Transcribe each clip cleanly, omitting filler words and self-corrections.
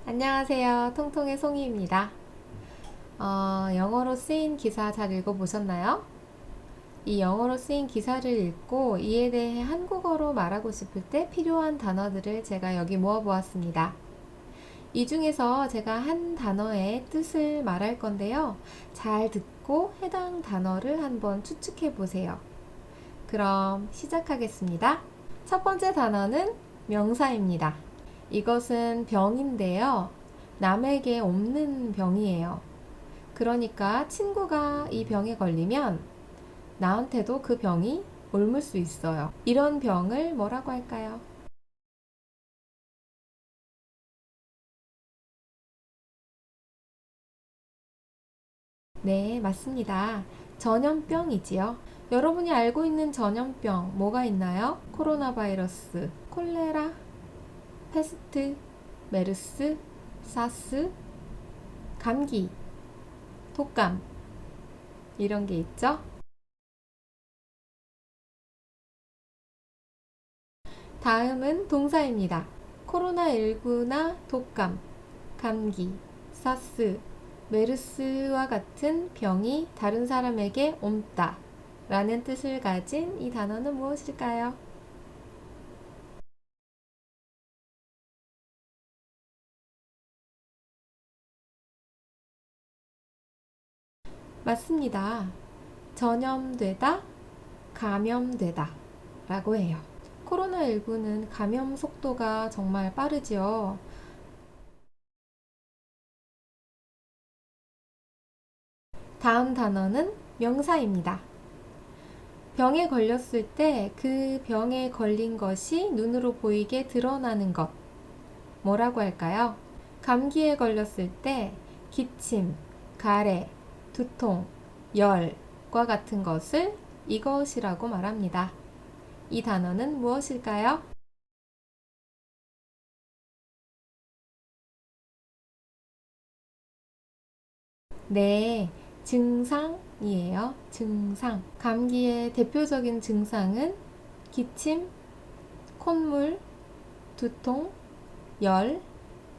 안녕하세요. 통통의 송이입니다. 영어로 쓰인 기사 잘 읽어보셨나요? 이 영어로 쓰인 기사를 읽고 이에 대해 한국어로 말하고 싶을 때 필요한 단어들을 제가 여기 모아보았습니다. 이 중에서 제가 한 단어의 뜻을 말할 건데요. 잘 듣고 해당 단어를 한번 추측해 보세요. 그럼 시작하겠습니다. 첫 번째 단어는 명사입니다. 이것은 병인데요. 남에게 옮는 병이에요. 그러니까 친구가 이 병에 걸리면 나한테도 그 병이 옮을 수 있어요. 이런 병을 뭐라고 할까요? 네, 맞습니다. 전염병이지요. 여러분이 알고 있는 전염병 뭐가 있나요? 코로나 바이러스, 콜레라, 페스트, 메르스, 사스, 감기, 독감 이런 게 있죠. 다음은 동사입니다. 코로나19나 독감, 감기, 사스, 메르스와 같은 병이 다른 사람에게 옮다 라는 뜻을 가진 이 단어는 무엇일까요? 맞습니다. 전염되다, 감염되다 라고 해요. 코로나19는 감염 속도가 정말 빠르지요. 다음 단어는 명사입니다. 병에 걸렸을 때 그 병에 걸린 것이 눈으로 보이게 드러나는 것. 뭐라고 할까요? 감기에 걸렸을 때 기침, 가래, 두통, 열과 같은 것을 이것이라고 말합니다. 이 단어는 무엇일까요? 네, 증상이에요. 증상. 감기의 대표적인 증상은 기침, 콧물, 두통, 열,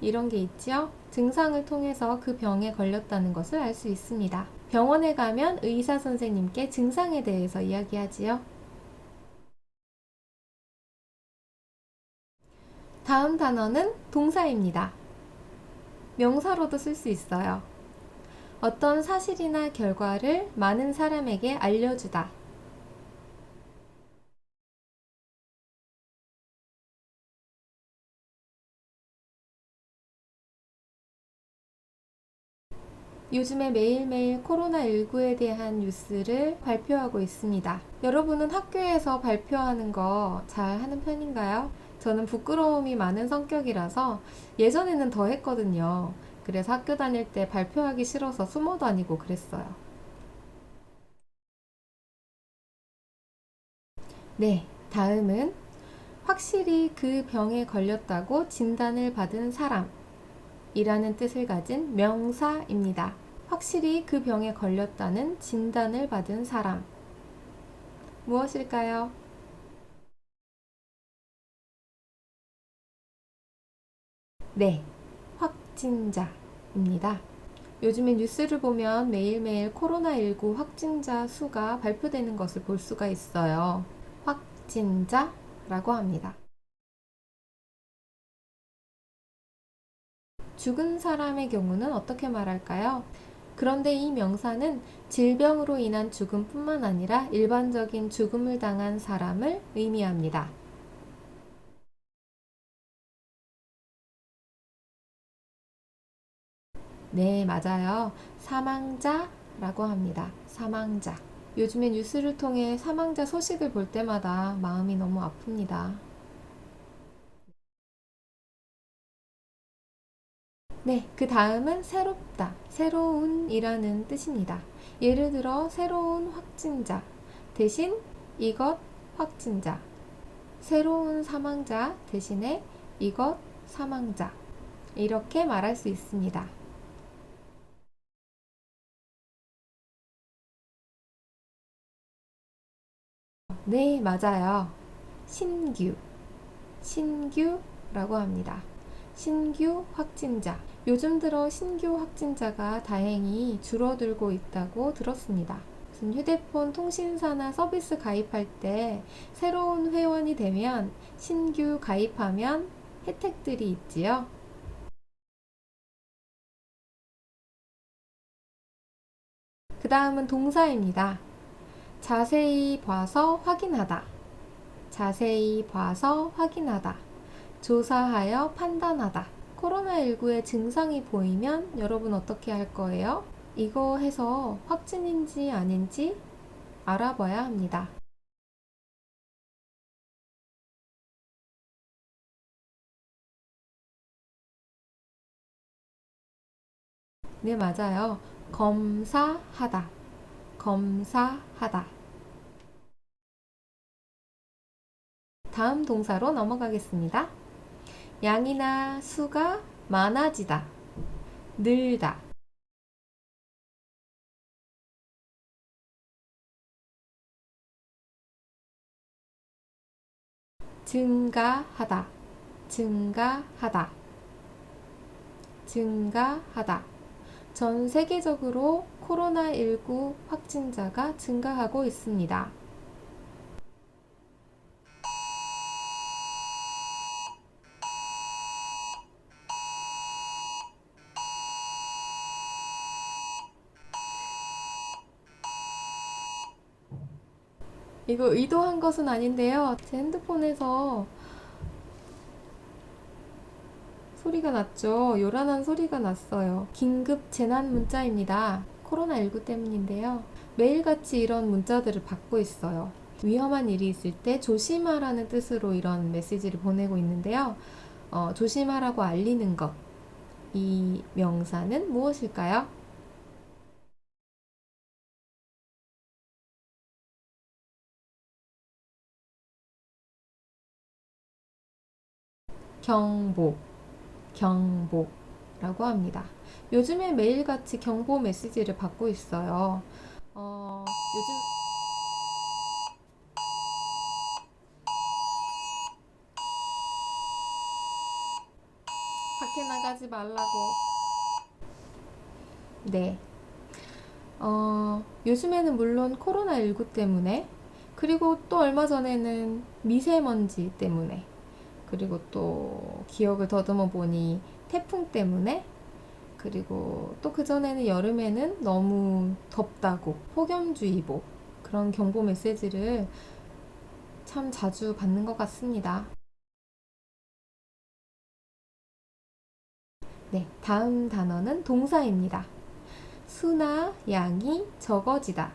이런 게 있죠. 증상을 통해서 그 병에 걸렸다는 것을 알 수 있습니다. 병원에 가면 의사 선생님께 증상에 대해서 이야기하지요. 다음 단어는 동사입니다. 명사로도 쓸 수 있어요. 어떤 사실이나 결과를 많은 사람에게 알려주다. 요즘에 매일매일 코로나19에 대한 뉴스를 발표하고 있습니다. 여러분은 학교에서 발표하는 거 잘 하는 편인가요? 저는 부끄러움이 많은 성격이라서 예전에는 더 했거든요. 그래서 학교 다닐 때 발표하기 싫어서 숨어 다니고 그랬어요. 네, 다음은 확실히 그 병에 걸렸다고 진단을 받은 사람이라는 뜻을 가진 명사입니다. 확실히 그 병에 걸렸다는 진단을 받은 사람. 무엇일까요? 네, 확진자입니다. 요즘에 뉴스를 보면 매일매일 코로나19 확진자 수가 발표되는 것을 볼 수가 있어요. 확진자라고 합니다. 죽은 사람의 경우는 어떻게 말할까요? 그런데 이 명사는 질병으로 인한 죽음뿐만 아니라 일반적인 죽음을 당한 사람을 의미합니다. 네, 맞아요. 사망자라고 합니다. 사망자. 요즘에 뉴스를 통해 사망자 소식을 볼 때마다 마음이 너무 아픕니다. 네, 그 다음은 새롭다, 새로운이라는 뜻입니다. 예를 들어, 새로운 확진자 대신 이것 확진자, 새로운 사망자 대신에 이것 사망자. 이렇게 말할 수 있습니다. 네, 맞아요. 신규, 신규라고 합니다. 신규 확진자. 요즘 들어 신규 확진자가 다행히 줄어들고 있다고 들었습니다. 무슨 휴대폰 통신사나 서비스 가입할 때 새로운 회원이 되면 신규 가입하면 혜택들이 있지요. 그 다음은 동사입니다. 자세히 봐서 확인하다. 자세히 봐서 확인하다. 조사하여 판단하다. 코로나19의 증상이 보이면 여러분 어떻게 할 거예요? 이거 해서 확진인지 아닌지 알아봐야 합니다. 네, 맞아요. 검사하다. 검사하다. 다음 동사로 넘어가겠습니다. 양이나 수가 많아지다. 늘다. 증가하다. 증가하다. 증가하다. 전 세계적으로 코로나19 확진자가 증가하고 있습니다. 이거 의도한 것은 아닌데요. 제 핸드폰에서 소리가 났죠. 요란한 소리가 났어요. 긴급 재난 문자입니다. 코로나19 때문인데요. 매일같이 이런 문자들을 받고 있어요. 위험한 일이 있을 때 조심하라는 뜻으로 이런 메시지를 보내고 있는데요. 조심하라고 알리는 것. 이 명사는 무엇일까요? 경보, 경보라고 합니다. 요즘에 매일같이 경보 메시지를 받고 있어요. 요즘 밖에 나가지 말라고. 네. 요즘에는 물론 코로나19 때문에, 그리고 또 얼마 전에는 미세먼지 때문에, 그리고 또 기억을 더듬어 보니 태풍 때문에, 그리고 또 그전에는 여름에는 너무 덥다고 폭염주의보 그런 경보 메시지를 참 자주 받는 것 같습니다. 네, 다음 단어는 동사입니다. 수나 양이 적어지다,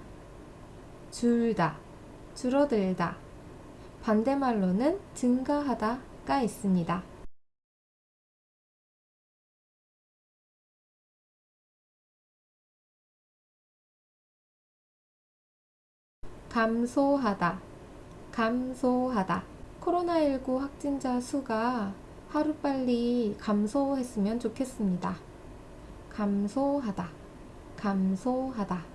줄다, 줄어들다. 반대말로는 증가하다가 있습니다. 감소하다, 감소하다. 코로나19 확진자 수가 하루빨리 감소했으면 좋겠습니다. 감소하다, 감소하다.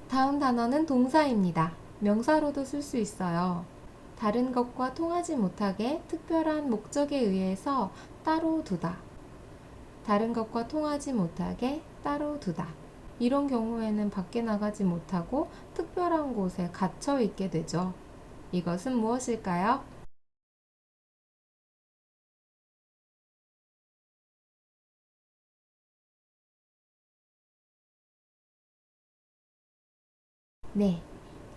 다음 단어는 동사입니다. 명사로도 쓸 수 있어요. 다른 것과 통하지 못하게 특별한 목적에 의해서 따로 두다. 다른 것과 통하지 못하게 따로 두다. 이런 경우에는 밖에 나가지 못하고 특별한 곳에 갇혀 있게 되죠. 이것은 무엇일까요? 네,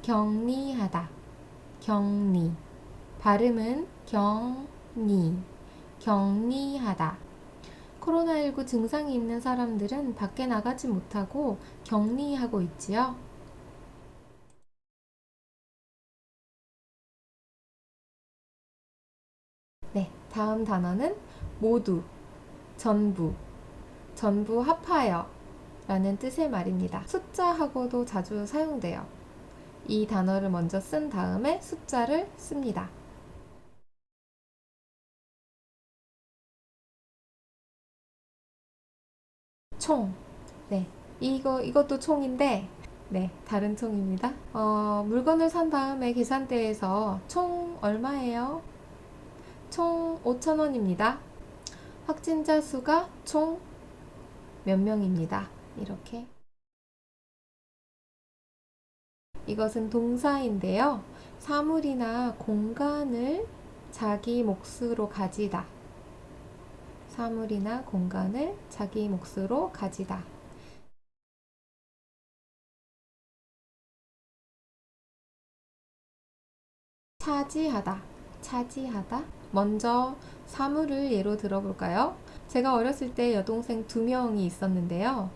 격리하다. 격리. 발음은 경리. 격리하다. 코로나19 증상이 있는 사람들은 밖에 나가지 못하고 격리하고 있지요. 네, 다음 단어는 모두, 전부, 전부 합하여 라는 뜻의 말입니다. 숫자하고도 자주 사용돼요. 이 단어를 먼저 쓴 다음에 숫자를 씁니다. 총. 네. 이것도 총인데, 네, 다른 총입니다. 물건을 산 다음에 계산대에서 총 얼마예요? 총 5,000원입니다. 확진자 수가 총 몇 명입니다. 이렇게. 이것은 동사인데요. 사물이나 공간을 자기 몫으로 가지다. 사물이나 공간을 자기 몫으로 가지다. 차지하다. 차지하다. 먼저 사물을 예로 들어볼까요? 제가 어렸을 때 여동생 2명이 있었는데요.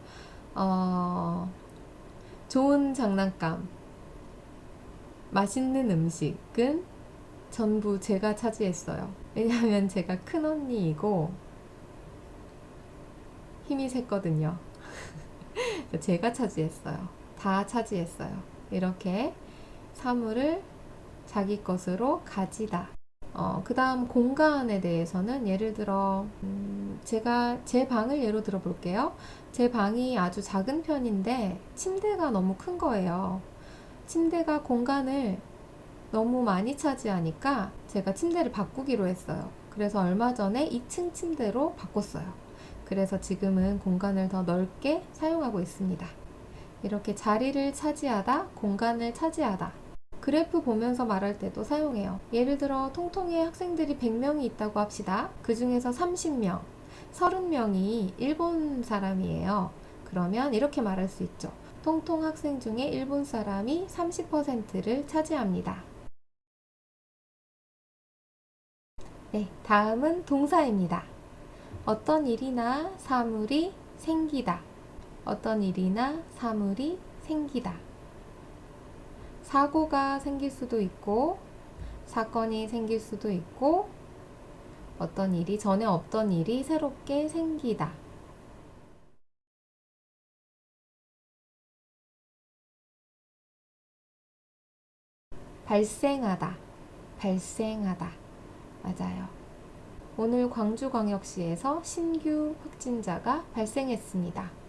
좋은 장난감, 맛있는 음식은 전부 제가 차지했어요. 왜냐하면 제가 큰 언니이고 힘이 셌거든요. 제가 차지했어요. 다 차지했어요. 이렇게 사물을 자기 것으로 가지다. 그 다음 공간에 대해서는 예를 들어 제가 제 방을 예로 들어 볼게요. 제 방이 아주 작은 편인데 침대가 너무 큰 거예요. 침대가 공간을 너무 많이 차지하니까 제가 침대를 바꾸기로 했어요. 그래서 얼마 전에 2층 침대로 바꿨어요. 그래서 지금은 공간을 더 넓게 사용하고 있습니다. 이렇게 자리를 차지하다, 공간을 차지하다. 그래프 보면서 말할 때도 사용해요. 예를 들어 통통에 학생들이 100명이 있다고 합시다. 그 중에서 30명, 30명이 일본 사람이에요. 그러면 이렇게 말할 수 있죠. 통통 학생 중에 일본 사람이 30%를 차지합니다. 네, 다음은 동사입니다. 어떤 일이나 사물이 생기다. 어떤 일이나 사물이 생기다. 사고가 생길 수도 있고, 사건이 생길 수도 있고, 어떤 일이, 전에 없던 일이 새롭게 생기다. 발생하다. 발생하다. 맞아요. 오늘 광주광역시에서 신규 확진자가 발생했습니다.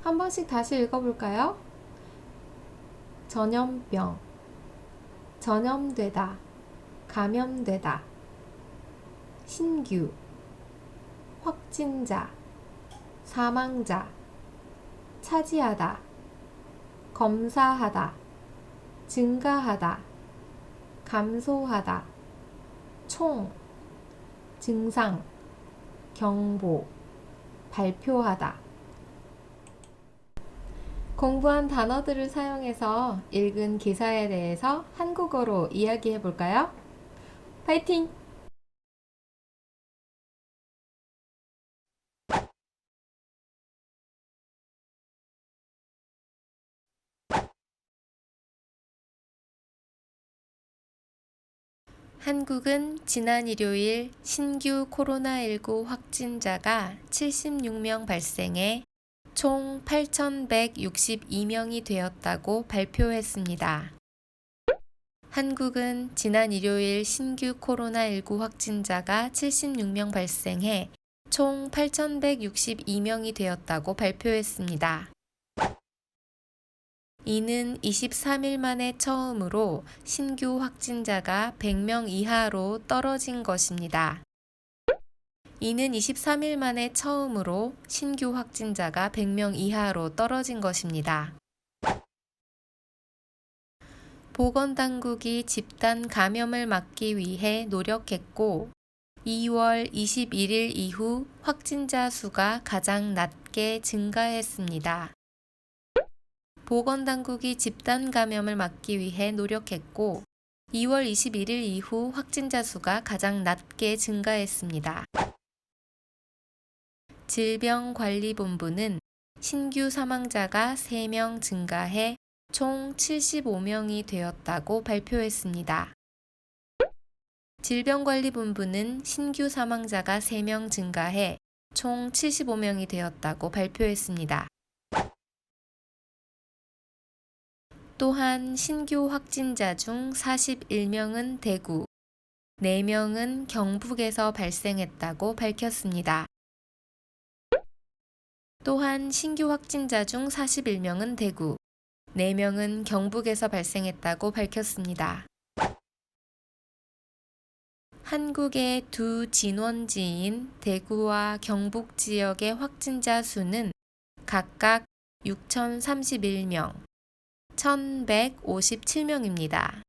한 번씩 다시 읽어볼까요? 전염병, 전염되다, 감염되다, 신규, 확진자, 사망자, 차지하다, 검사하다, 증가하다, 감소하다, 총, 증상, 경보, 발표하다. 공부한 단어들을 사용해서 읽은 기사에 대해서 한국어로 이야기해 볼까요? 파이팅! 한국은 지난 일요일 신규 코로나19 확진자가 76명 발생해 총 8,162명이 되었다고 발표했습니다. 한국은 지난 일요일 신규 코로나19 확진자가 76명 발생해 총 8,162명이 되었다고 발표했습니다. 이는 23일 만에 처음으로 신규 확진자가 100명 이하로 떨어진 것입니다. 이는 23일 만에 처음으로 신규 확진자가 100명 이하로 떨어진 것입니다. 보건당국이 집단 감염을 막기 위해 노력했고 2월 21일 이후 확진자 수가 가장 낮게 증가했습니다. 보건당국이 집단 감염을 막기 위해 노력했고 2월 21일 이후 확진자 수가 가장 낮게 증가했습니다. 질병관리본부는 신규 사망자가 3명 증가해 총 75명이 되었다고 발표했습니다. 질병관리본부는 신규 사망자가 3명 증가해 총 75명이 되었다고 발표했습니다. 또한 신규 확진자 중 41명은 대구, 4명은 경북에서 발생했다고 밝혔습니다. 또한 신규 확진자 중 41명은 대구, 4명은 경북에서 발생했다고 밝혔습니다. 한국의 두 진원지인 대구와 경북 지역의 확진자 수는 각각 6,031명, 1,157명입니다.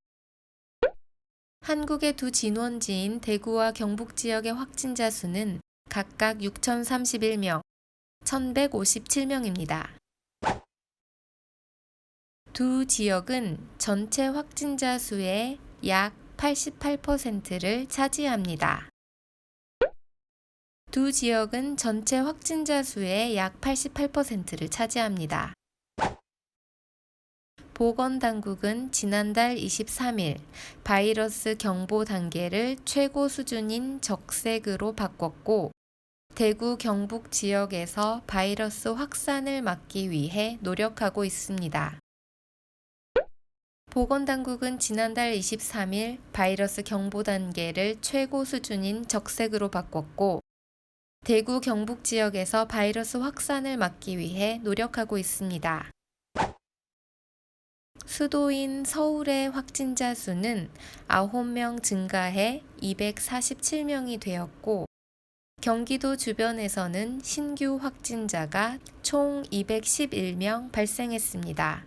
한국의 두 진원지인 대구와 경북 지역의 확진자 수는 각각 6,031명, 1,157명입니다. 두 지역은 전체 확진자 수의 약 88%를 차지합니다. 두 지역은 전체 확진자 수의 약 88%를 차지합니다. 보건당국은 지난달 23일 바이러스 경보 단계를 최고 수준인 적색으로 바꿨고, 대구 경북 지역에서 바이러스 확산을 막기 위해 노력하고 있습니다. 보건당국은 지난달 23일 바이러스 경보 단계를 최고 수준인 적색으로 바꿨고, 대구 경북 지역에서 바이러스 확산을 막기 위해 노력하고 있습니다. 수도인 서울의 확진자 수는 9명 증가해 247명이 되었고, 경기도 주변에서는 신규 확진자가 총 211명 발생했습니다.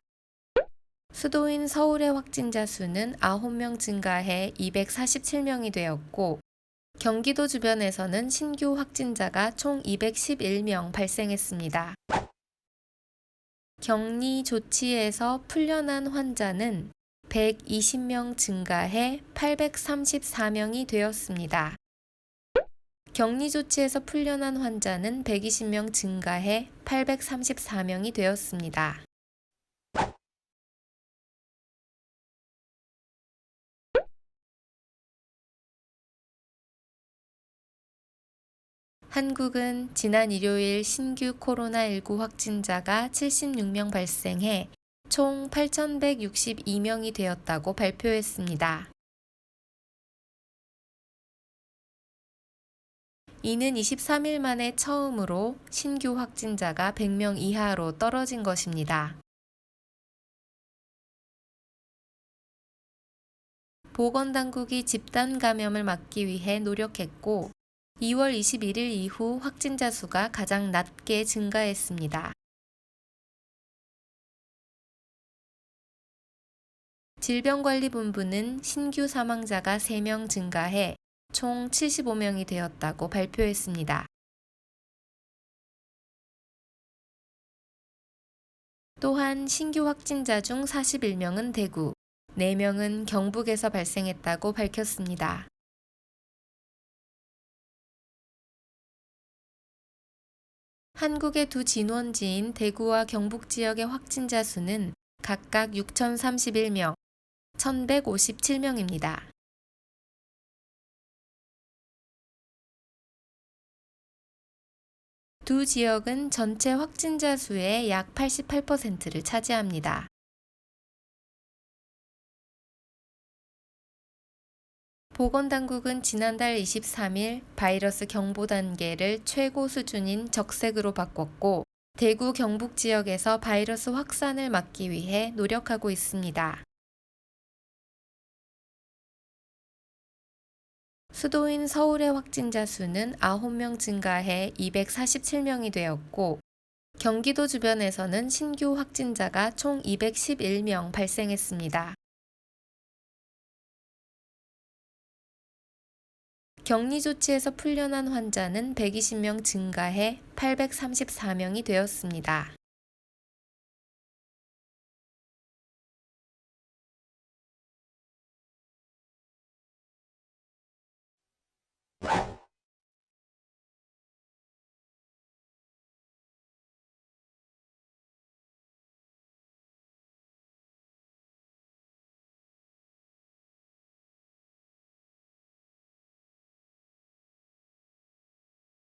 수도인 서울의 확진자 수는 9명 증가해 247명이 되었고, 경기도 주변에서는 신규 확진자가 총 211명 발생했습니다. 격리 조치에서 풀려난 환자는 120명 증가해 834명이 되었습니다. 격리 조치에서 풀려난 환자는 120명 증가해 834명이 되었습니다. 한국은 지난 일요일 신규 코로나19 확진자가 76명 발생해 총 8,162명이 되었다고 발표했습니다. 이는 23일 만에 처음으로 신규 확진자가 100명 이하로 떨어진 것입니다. 보건당국이 집단 감염을 막기 위해 노력했고, 2월 21일 이후 확진자 수가 가장 낮게 증가했습니다. 질병관리본부는 신규 사망자가 3명 증가해 총 75명이 되었다고 발표했습니다. 또한 신규 확진자 중 41명은 대구, 4명은 경북에서 발생했다고 밝혔습니다. 한국의 두 진원지인 대구와 경북 지역의 확진자 수는 각각 6,031명, 1,157명입니다. 두 지역은 전체 확진자 수의 약 88%를 차지합니다. 보건당국은 지난달 23일 바이러스 경보 단계를 최고 수준인 적색으로 바꿨고, 대구 경북 지역에서 바이러스 확산을 막기 위해 노력하고 있습니다. 수도인 서울의 확진자 수는 9명 증가해 247명이 되었고, 경기도 주변에서는 신규 확진자가 총 211명 발생했습니다. 격리 조치에서 풀려난 환자는 120명 증가해 834명이 되었습니다.